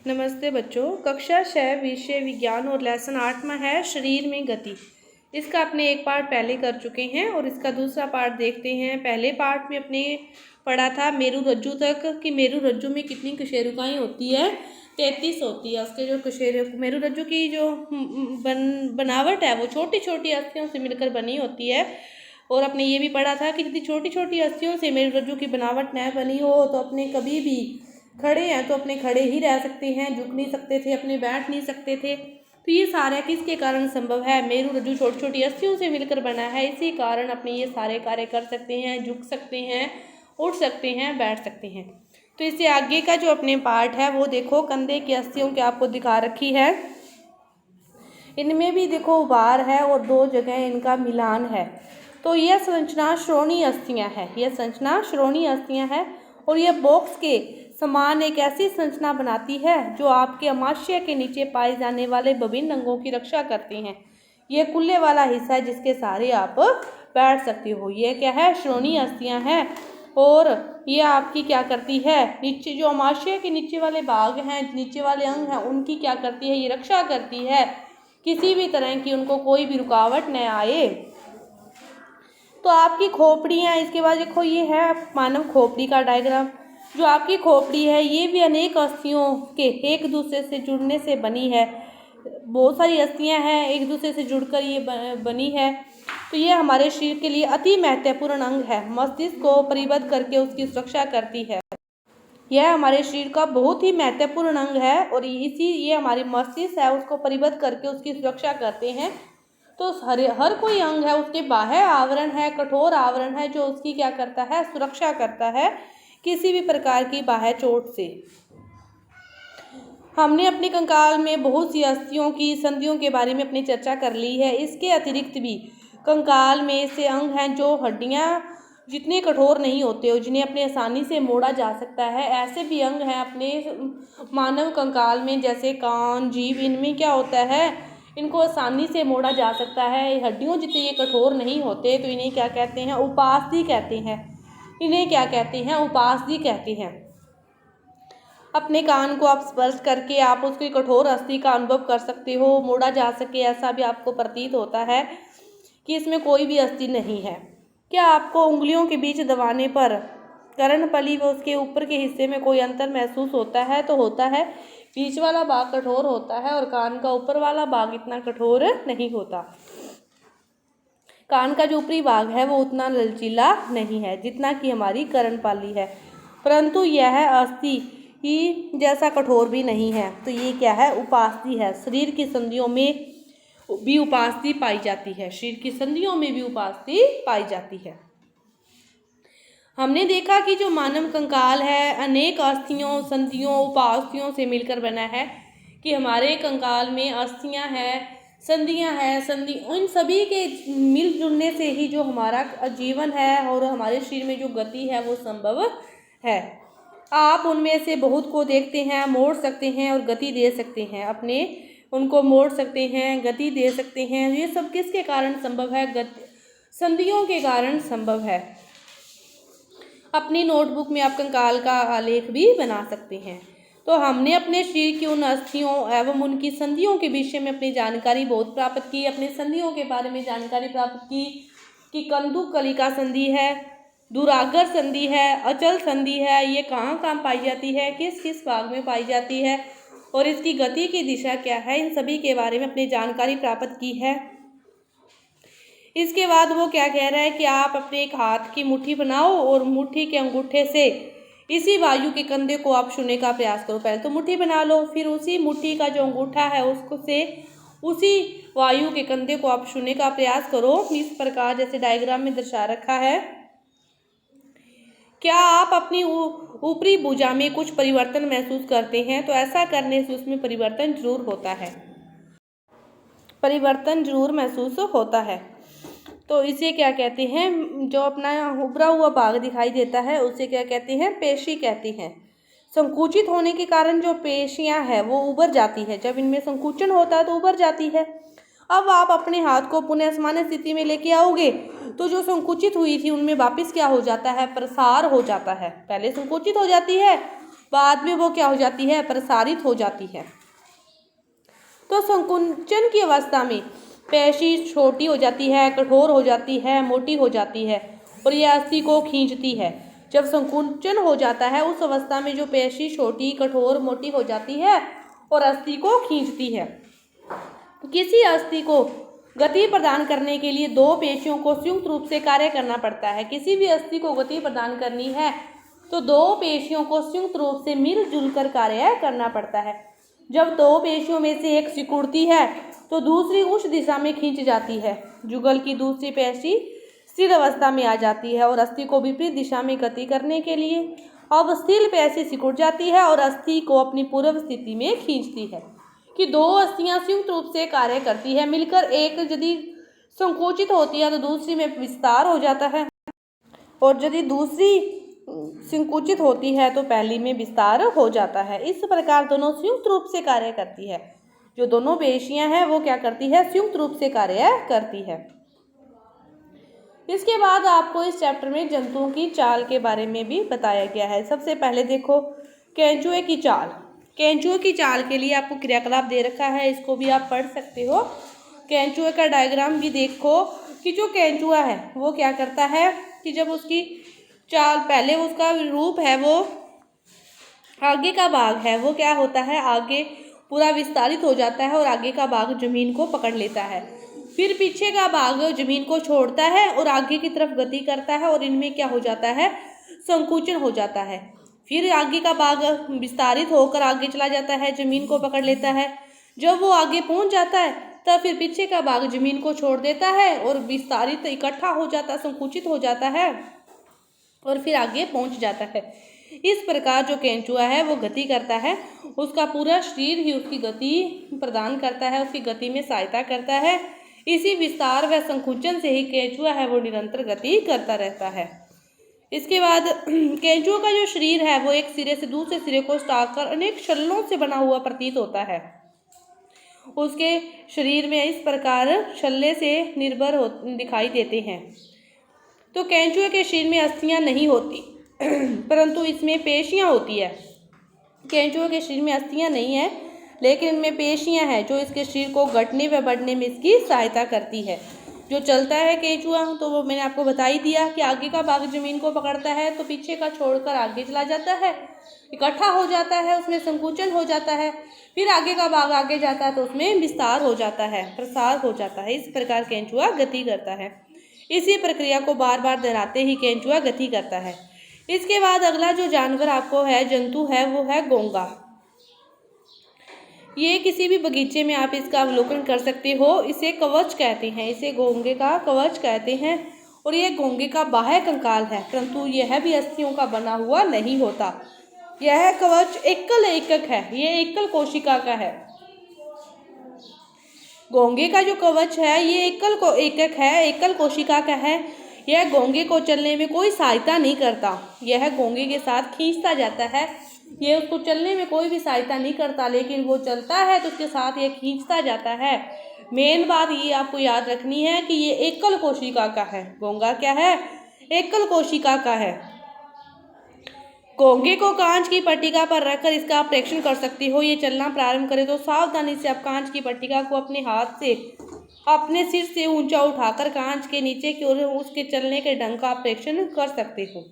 नमस्ते बच्चों। कक्षा 6 विषय विज्ञान और लेसन 8 में है शरीर में गति। इसका अपने एक पार्ट पहले कर चुके हैं और इसका दूसरा पार्ट देखते हैं। पहले पार्ट में अपने पढ़ा था मेरु रज्जु तक कि मेरु रज्जु में कितनी कशेरुकाएँ होती है, 33 होती है। उसके जो मेरु रज्जु की जो बनावट है वो छोटी छोटी अस्थियों से मिलकर बनी होती है। और अपने ये भी पढ़ा था कि यदि छोटी छोटी अस्थियों से मेरु रज्जु की बनावट न बनी हो तो अपने कभी भी खड़े हैं तो अपने खड़े ही रह सकते हैं, झुक नहीं सकते थे, अपने बैठ नहीं सकते थे। तो ये सारा किसके कारण संभव है? मेरु रज्जु छोटी छोटी अस्थियों से मिलकर बना है। इसी कारण अपने ये सारे कार्य कर सकते हैं, झुक सकते हैं, उठ सकते हैं, बैठ सकते हैं। तो इससे आगे का जो अपने पार्ट है वो देखो, कंधे की अस्थियों की आपको दिखा रखी है। इनमें भी देखो उभार है और दो जगह इनका मिलान है। तो यह संरचना श्रोणीय अस्थियां है, यह संरचना श्रोणीय अस्थियां है और यह बॉक्स के समान एक ऐसी संरचना बनाती है जो आपके अमाशय के नीचे पाए जाने वाले विभिन्न अंगों की रक्षा करती हैं। यह कुल्ले वाला हिस्सा है जिसके सहारे आप बैठ सकते हो। यह क्या है? श्रोणीय अस्थियां हैं। और यह आपकी क्या करती है? नीचे जो अमाशय के नीचे वाले भाग हैं, नीचे वाले अंग हैं, उनकी क्या करती है? ये रक्षा करती है, किसी भी तरह की उनको कोई भी रुकावट न आए। तो आपकी खोपड़ियाँ, इसके बाद देखो ये है मानव खोपड़ी का डायग्राम। जो आपकी खोपड़ी है ये भी अनेक अस्थियों के एक दूसरे से जुड़ने से बनी है। बहुत सारी अस्थियां हैं एक दूसरे से जुड़कर ये बनी है। तो ये हमारे शरीर के लिए अति महत्वपूर्ण अंग है। मस्तिष्क को परिबद्ध करके उसकी सुरक्षा करती है। यह हमारे शरीर का बहुत ही महत्वपूर्ण अंग है और ये हमारी मस्तिष्क है उसको परिबद्ध करके उसकी सुरक्षा करते हैं। तो हर कोई अंग है उसके बाह्य आवरण है, कठोर आवरण है जो उसकी क्या करता है? सुरक्षा करता है किसी भी प्रकार की बाह्य चोट से। हमने अपने कंकाल में बहुत सी अस्थियों की संधियों के बारे में अपनी चर्चा कर ली है। इसके अतिरिक्त भी कंकाल में ऐसे अंग हैं जो हड्डियां जितने कठोर नहीं होते हो, जिन्हें अपने आसानी से मोड़ा जा सकता है। ऐसे भी अंग हैं अपने मानव कंकाल में, जैसे कान, जीभ। इनमें क्या होता है? इनको आसानी से मोड़ा जा सकता है। हड्डियों जितने ये कठोर नहीं होते। तो इन्हें क्या कहते हैं? उपास्थि कहते हैं। इन्हें क्या कहते हैं? उपास्थि कहते हैं। अपने कान को आप स्पर्श करके आप उसकी कठोर अस्थि का अनुभव कर सकते हो, मोड़ा जा सके ऐसा भी आपको प्रतीत होता है कि इसमें कोई भी अस्थि नहीं है। क्या आपको उंगलियों के बीच दबाने पर कर्णपली व उसके ऊपर के हिस्से में कोई अंतर महसूस होता है? तो होता है। बीच वाला भाग कठोर होता है और कान का ऊपर वाला भाग इतना कठोर नहीं होता। कान का जो ऊपरी भाग है वो उतना लचीला नहीं है जितना कि हमारी कर्णपाली है, परंतु यह अस्थि ही जैसा कठोर भी नहीं है। तो ये क्या है? उपास्थि है। शरीर की संधियों में भी उपास्थि पाई जाती है। शरीर की संधियों में भी उपास्थि पाई जाती है। हमने देखा कि जो मानव कंकाल है अनेक अस्थियों, संधियों, उपास्थियों से मिलकर बना है। कि हमारे कंकाल में अस्थियां हैं, संधियां हैं, उन सभी के मिल जुलने से ही जो हमारा जीवन है और हमारे शरीर में जो गति है वो संभव है। आप उनमें से बहुत को देखते हैं, मोड़ सकते हैं और गति दे सकते हैं। अपने उनको मोड़ सकते हैं, गति दे सकते हैं। ये सब किसके कारण संभव है? संधियों के कारण संभव है। अपनी नोटबुक में आप कंकाल का आलेख भी बना सकते हैं। तो हमने अपने शरीर की उन अस्थियों एवं उनकी संधियों के विषय में अपनी जानकारी बहुत प्राप्त की। अपने संधियों के बारे में जानकारी प्राप्त की कि कंदुकलिका संधि है, दुराग्र संधि है, अचल संधि है। ये कहाँ कहाँ पाई जाती है, किस किस भाग में पाई जाती है और इसकी गति की दिशा क्या है, इन सभी के बारे में अपनी जानकारी प्राप्त की है। इसके बाद वो क्या कह रहा है कि आप अपने एक हाथ की मुट्ठी बनाओ और मुट्ठी के अंगूठे से इसी वायु के कंधे को आप छूने का प्रयास करो। पहले तो मुट्ठी बना लो, फिर उसी मुट्ठी का जो अंगूठा है उसको से उसी वायु के कंधे को आप छूने का प्रयास करो। इस प्रकार जैसे डायग्राम में दर्शा रखा है। क्या आप अपनी ऊपरी भुजा में कुछ परिवर्तन महसूस करते हैं? तो ऐसा करने से उसमें परिवर्तन जरूर होता है, परिवर्तन जरूर महसूस होता है। तो इसे क्या कहते हैं? जो अपना उभरा हुआ भाग दिखाई देता है उसे क्या कहते हैं? पेशी कहते हैं। संकुचित होने के कारण जो पेशियां हैं वो उभर जाती है। जब इनमें संकुचन होता है तो उभर जाती है। अब आप अपने हाथ को पुनः सामान्य स्थिति में लेके आओगे तो जो संकुचित हुई थी उनमें वापस क्या हो जाता है? प्रसार हो जाता है। पहले संकुचित हो जाती है, बाद में वो क्या हो जाती है, प्रसारित हो जाती है। तो संकुचन की अवस्था में पेशी छोटी हो जाती है, कठोर हो जाती है, मोटी हो जाती है और यह अस्थि को खींचती है। जब संकुचन हो जाता है उस अवस्था में जो पेशी छोटी, कठोर, मोटी हो जाती है और अस्थि को खींचती है। किसी अस्थि को गति प्रदान करने के लिए दो पेशियों को संयुक्त रूप से कार्य करना पड़ता है। किसी भी अस्थि को गति प्रदान करनी है तो दो पेशियों को संयुक्त रूप से मिलजुल कर कार्य करना पड़ता है। जब दो पेशियों में से एक सिकुड़ती है तो दूसरी उस दिशा में खींच जाती है। जुगल की दूसरी पेशी स्थिर अवस्था में आ जाती है और अस्थि को विपरीत दिशा में गति करने के लिए अब स्थिर पेशी सिकुड़ जाती है और अस्थि को अपनी पूर्व स्थिति में खींचती है। कि दो अस्थियां संयुक्त रूप से कार्य करती है, मिलकर एक यदि संकुचित होती है तो दूसरी में विस्तार हो जाता है और यदि दूसरी संकुचित होती है तो पहली में विस्तार हो जाता है। इस प्रकार दोनों संयुक्त रूप से कार्य करती है। जो दोनों पेशियां हैं वो क्या करती है, संयुक्त रूप से कार्य करती है। इसके बाद आपको इस चैप्टर में जंतुओं की चाल के बारे में भी बताया गया है। सबसे पहले देखो केंचुए की चाल। केंचुए की चाल के लिए आपको क्रियाकलाप दे रखा है, इसको भी आप पढ़ सकते हो। केंचुए का डायग्राम भी देखो कि जो केंचुआ है वो क्या करता है कि जब उसकी चाल, पहले उसका रूप है वो आगे का भाग है वो क्या होता है, आगे पूरा विस्तारित हो जाता है और आगे का भाग जमीन को पकड़ लेता है। फिर पीछे का भाग जमीन को छोड़ता है और आगे की तरफ गति करता है और इनमें क्या हो जाता है, संकुचन हो जाता है। फिर आगे का भाग विस्तारित होकर आगे चला जाता है, जमीन को पकड़ लेता है। जब वो आगे पहुंच जाता है तब फिर पीछे का भाग जमीन को छोड़ देता है और विस्तारित इकट्ठा हो जाता, संकुचित हो जाता है और फिर आगे पहुंच जाता है। इस प्रकार जो केंचुआ है वो गति करता है, उसका पूरा शरीर ही उसकी गति प्रदान करता है, उसकी गति में सहायता करता है। इसी विस्तार व संकुचन से ही केंचुआ है वो निरंतर गति करता रहता है। इसके बाद केंचुआ का जो शरीर है वो एक सिरे से दूसरे सिरे को सटाकर अनेक छल्लों से बना हुआ प्रतीत होता है। उसके शरीर में इस प्रकार छल्ले से निर्भर दिखाई देते हैं। तो केंचुए के शरीर में अस्थियां नहीं होती परंतु इसमें पेशियां होती है। केंचुए के शरीर में अस्थियां नहीं है लेकिन इनमें पेशियां हैं जो इसके शरीर को घटने व बढ़ने में इसकी सहायता करती है। जो चलता है केंचुआ तो वो मैंने आपको बता ही दिया कि आगे का भाग जमीन को पकड़ता है तो पीछे का छोड़कर आगे चला जाता है, इकट्ठा हो जाता है, उसमें संकुचन हो जाता है। फिर आगे का भाग आगे जाता है तो उसमें विस्तार हो जाता है, प्रसार हो जाता है। इस प्रकार केंचुआ गति करता है। इसी प्रक्रिया को बार बार दोहराते ही केंचुआ गति करता है। इसके बाद अगला जो जानवर आपको है, जंतु है, वो है घोंगा। ये किसी भी बगीचे में आप इसका अवलोकन कर सकते हो। इसे कवच कहते हैं, इसे घोंगे का कवच कहते हैं और ये घोंगे का बाह्य कंकाल है, परंतु यह भी अस्थियों का बना हुआ नहीं होता। यह कवच एकल एकक है, ये एकल कोशिका का है। घोंगे का जो कवच है ये एकक है, एकल कोशिका का है। यह घोंगे को चलने में कोई सहायता नहीं करता, यह घोंगे के साथ खींचता जाता है। ये उसको चलने में कोई भी सहायता नहीं करता लेकिन वो चलता है तो उसके साथ ये खींचता जाता है। मेन बात ये आपको याद रखनी है कि ये एकल कोशिका का है। घोंगा क्या है, एकल कोशिका का है। घोंगे को कांच की पट्टिका पर रखकर इसका आप परीक्षण कर सकते हो। ये चलना प्रारंभ करे तो सावधानी से आप कांच की पट्टिका को अपने हाथ से अपने सिर से ऊंचा उठाकर कांच के नीचे की ओर उसके चलने के ढंग का परीक्षण कर सकते हो।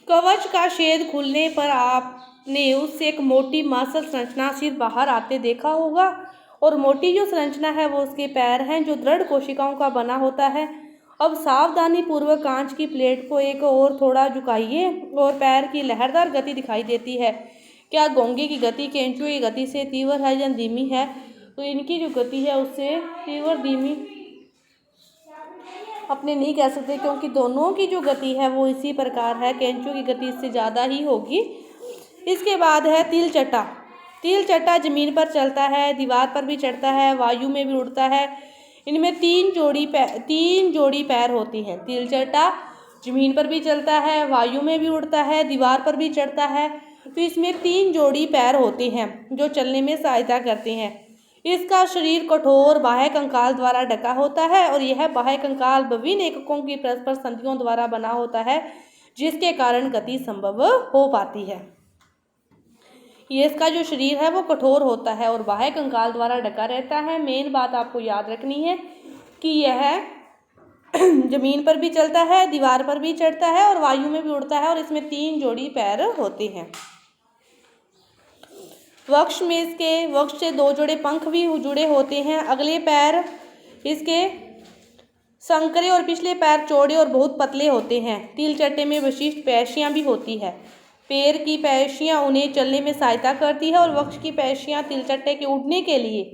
कवच का छेद खुलने पर आपने उससे एक मोटी मांसल संरचना सिर बाहर आते देखा होगा और मोटी जो संरचना है वो उसके पैर हैं जो दृढ़ कोशिकाओं का बना होता है। अब सावधानी पूर्वक कांच की प्लेट को एक और थोड़ा झुकाइए और पैर की लहरदार गति दिखाई देती है। क्या घोंगे की गति केंचुए की गति से तीव्र है या धीमी है? तो इनकी जो गति है उससे तीव्र धीमी अपने नहीं कह सकते क्योंकि दोनों की जो गति है वो इसी प्रकार है, केंचुए की गति इससे ज़्यादा ही होगी। इसके बाद है तिलचट्टा। तिलचट्टा जमीन पर चलता है, दीवार पर भी चढ़ता है, वायु में भी उड़ता है। इनमें तीन जोड़ी पैर होती हैं। तिलचट्टा जमीन पर भी चलता है, वायु में भी उड़ता है, दीवार पर भी चढ़ता है। तो इसमें 3 जोड़ी पैर होते हैं जो चलने में सहायता करते हैं। इसका शरीर कठोर बाह्य कंकाल द्वारा ढका होता है और यह बाह्य कंकाल विभिन्न एककों की परस्पर संधियों द्वारा बना होता है। जिसके कारण गति संभव हो पाती है। ये इसका जो शरीर है वो कठोर होता है और बाह्य कंकाल द्वारा ढका रहता है। मेन बात आपको याद रखनी है कि यह जमीन पर भी चलता है, दीवार पर भी चढ़ता है और वायु में भी उड़ता है और इसमें 3 जोड़ी पैर होते हैं। वक्ष से 2 जोड़े पंख भी जुड़े होते हैं। अगले पैर इसके संकरे और पिछले पैर चौड़े और बहुत पतले होते हैं। तिलचट्टे में विशिष्ट पेशियां भी होती है। पैर की पेशियां उन्हें चलने में सहायता करती है और वक्ष की पेशियां तिलचट्टे के उड़ने के लिए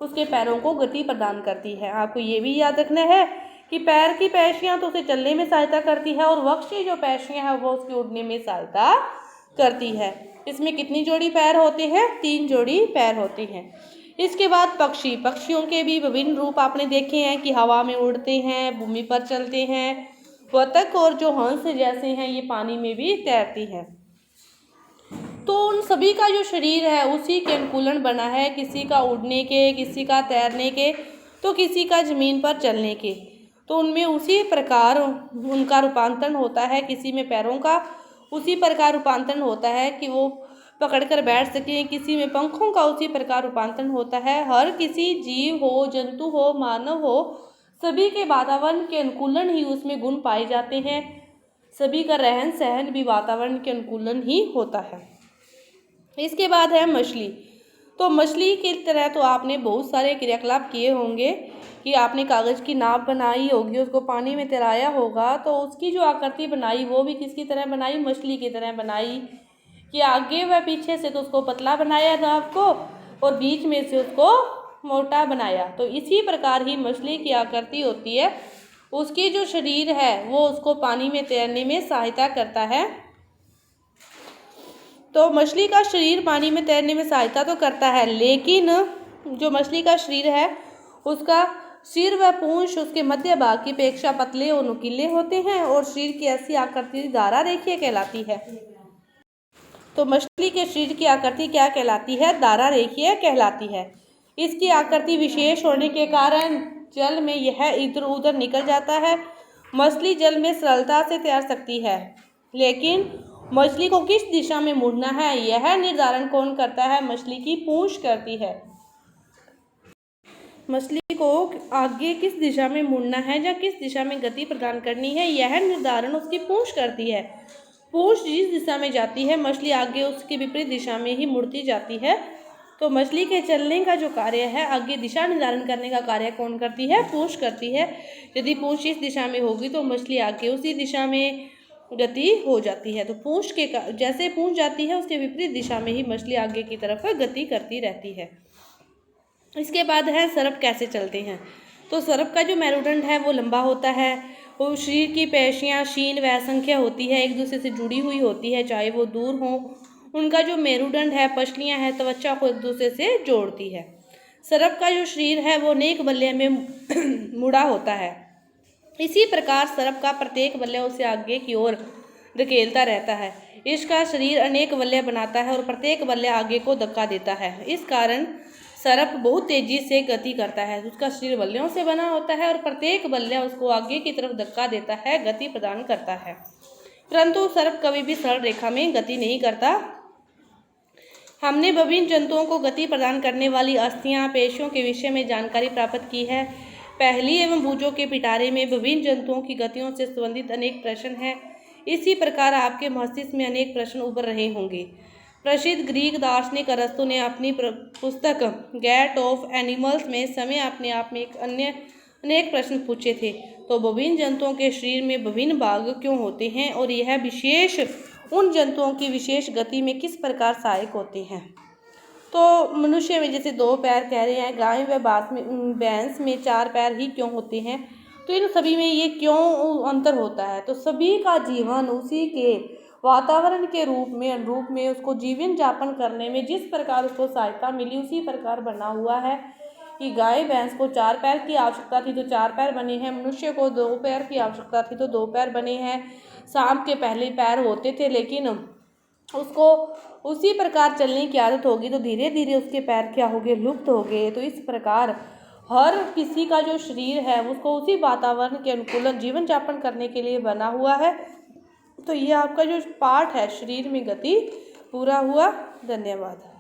उसके पैरों को गति प्रदान करती है। आपको ये भी याद रखना है कि पैर की पेशियां तो उसे चलने में सहायता करती है और वक्ष की जो पेशियां हैं वो उसके उड़ने में सहायता करती है। इसमें कितनी जोड़ी पैर होते हैं? 3 जोड़ी पैर होते हैं। इसके बाद पक्षियों के भी विभिन्न रूप आपने देखे हैं कि हवा में उड़ते हैं, भूमि पर चलते हैं। बतख और जो हंस जैसे हैं ये पानी में भी तैरती हैं। तो उन सभी का जो शरीर है उसी के अनुकूलन बना है, किसी का उड़ने के, किसी का तैरने के, तो किसी का जमीन पर चलने के। तो उनमें उसी प्रकार उनका रूपांतरण होता है। किसी में पैरों का उसी प्रकार रूपांतरण होता है कि वो पकड़कर बैठ सकें, किसी में पंखों का उसी प्रकार रूपांतरण होता है। हर किसी जीव हो, जंतु हो, मानव हो, सभी के वातावरण के अनुकूलन ही उसमें गुण पाए जाते हैं। सभी का रहन सहन भी वातावरण के अनुकूलन ही होता है। इसके बाद है मछली। तो मछली की तरह तो आपने बहुत सारे क्रियाकलाप किए होंगे कि आपने कागज़ की नाव बनाई होगी, उसको पानी में तैराया होगा, तो उसकी जो आकृति बनाई वो भी किसकी तरह बनाई? मछली की तरह बनाई कि आगे व पीछे से तो उसको पतला बनाया नाव को और बीच में से उसको मोटा बनाया। तो इसी प्रकार ही मछली की आकृति होती है। उसकी जो शरीर है वो उसको पानी में तैरने में सहायता करता है। तो मछली का शरीर पानी में तैरने में सहायता तो करता है, लेकिन जो मछली का शरीर है उसका सिर व पूंछ उसके मध्य भाग की अपेक्षा पतले और नुकीले होते हैं और शरीर की ऐसी आकृति धारा रेखीय कहलाती है। तो मछली के शरीर की आकृति क्या कहलाती है? धारा रेखीय कहलाती है। इसकी आकृति विशेष होने के कारण जल में यह इधर उधर निकल जाता है। मछली जल में सरलता से तैर सकती है, लेकिन मछली को किस दिशा में मुड़ना है यह निर्धारण कौन करता है? मछली की पूंछ करती है। मछली को आगे किस दिशा में मुड़ना है या किस दिशा में गति प्रदान करनी है यह निर्धारण उसकी पूंछ करती है। पूंछ जिस दिशा में जाती है मछली आगे उसकी विपरीत दिशा में ही मुड़ती जाती है। तो मछली के चलने का जो कार्य है, आगे दिशा निर्धारण करने का कार्य कौन करती है? पूंछ करती है। यदि पूंछ इस दिशा में होगी तो मछली आगे उसी दिशा में गति हो जाती है। तो पूंछ के जैसे पूंछ जाती है उसके विपरीत दिशा में ही मछली आगे की तरफ गति करती रहती है। इसके बाद है सर्प कैसे चलते हैं। तो सर्प का जो मेरुदंड है वो लंबा होता है और शरीर की पेशियां शीन व असंख्य होती है, एक दूसरे से जुड़ी हुई होती है, चाहे वो दूर हो। उनका जो मेरुदंड है, पसलियां हैं, त्वचा को एक दूसरे से जोड़ती है। सर्प का जो शरीर है वो अनेक बल्ले में मुड़ा होता है। इसी प्रकार सर्प का प्रत्येक बल्ले उसे आगे की ओर धकेलता रहता है। इसका शरीर अनेक बल्ले बनाता है और प्रत्येक बल्ले आगे को धक्का देता है। इस कारण सर्प बहुत तेजी से गति करता है। उसका शरीर बल्लियों से बना होता है और प्रत्येक बल्ले उसको आगे की तरफ धक्का देता है, गति प्रदान करता है। परंतु सर्प कभी भी सरल रेखा में गति नहीं करता। हमने विभिन्न जंतुओं को गति प्रदान करने वाली अस्थियां, पेशियों के विषय में जानकारी प्राप्त की है। पहली एवं भुजों के पिटारे में विभिन्न जंतुओं की गतियों से संबंधित अनेक प्रश्न हैं। इसी प्रकार आपके मस्तिष्क में अनेक प्रश्न उभर रहे होंगे। प्रसिद्ध ग्रीक दार्शनिक अरस्तु ने अपनी पुस्तक गैट ऑफ एनिमल्स में समय अपने आप में अनेक प्रश्न पूछे थे। तो विभिन्न जंतुओं के शरीर में विभिन्न भाग क्यों होते हैं और यह विशेष उन जंतुओं की विशेष गति में किस प्रकार सहायक होते हैं। तो मनुष्य में जैसे 2 पैर कह रहे हैं, गाय व भैंस में 4 पैर ही क्यों होते हैं, तो इन सभी में ये क्यों अंतर होता है। तो सभी का जीवन उसी के वातावरण के अनुरूप में उसको जीवन यापन करने में जिस प्रकार उसको सहायता मिली उसी प्रकार बना हुआ है कि गाय भैंस को 4 पैर की आवश्यकता थी तो 4 पैर बने हैं, मनुष्य को 2 पैर की आवश्यकता थी तो 2 पैर बने हैं। सांप के पहले पैर होते थे लेकिन उसको उसी प्रकार चलने की आदत होगी तो धीरे धीरे उसके पैर क्या हो गए? लुप्त हो गए। तो इस प्रकार हर किसी का जो शरीर है उसको उसी वातावरण के अनुकूल जीवन यापन करने के लिए बना हुआ है। तो ये आपका जो पार्ट है शरीर में गति पूरा हुआ। धन्यवाद।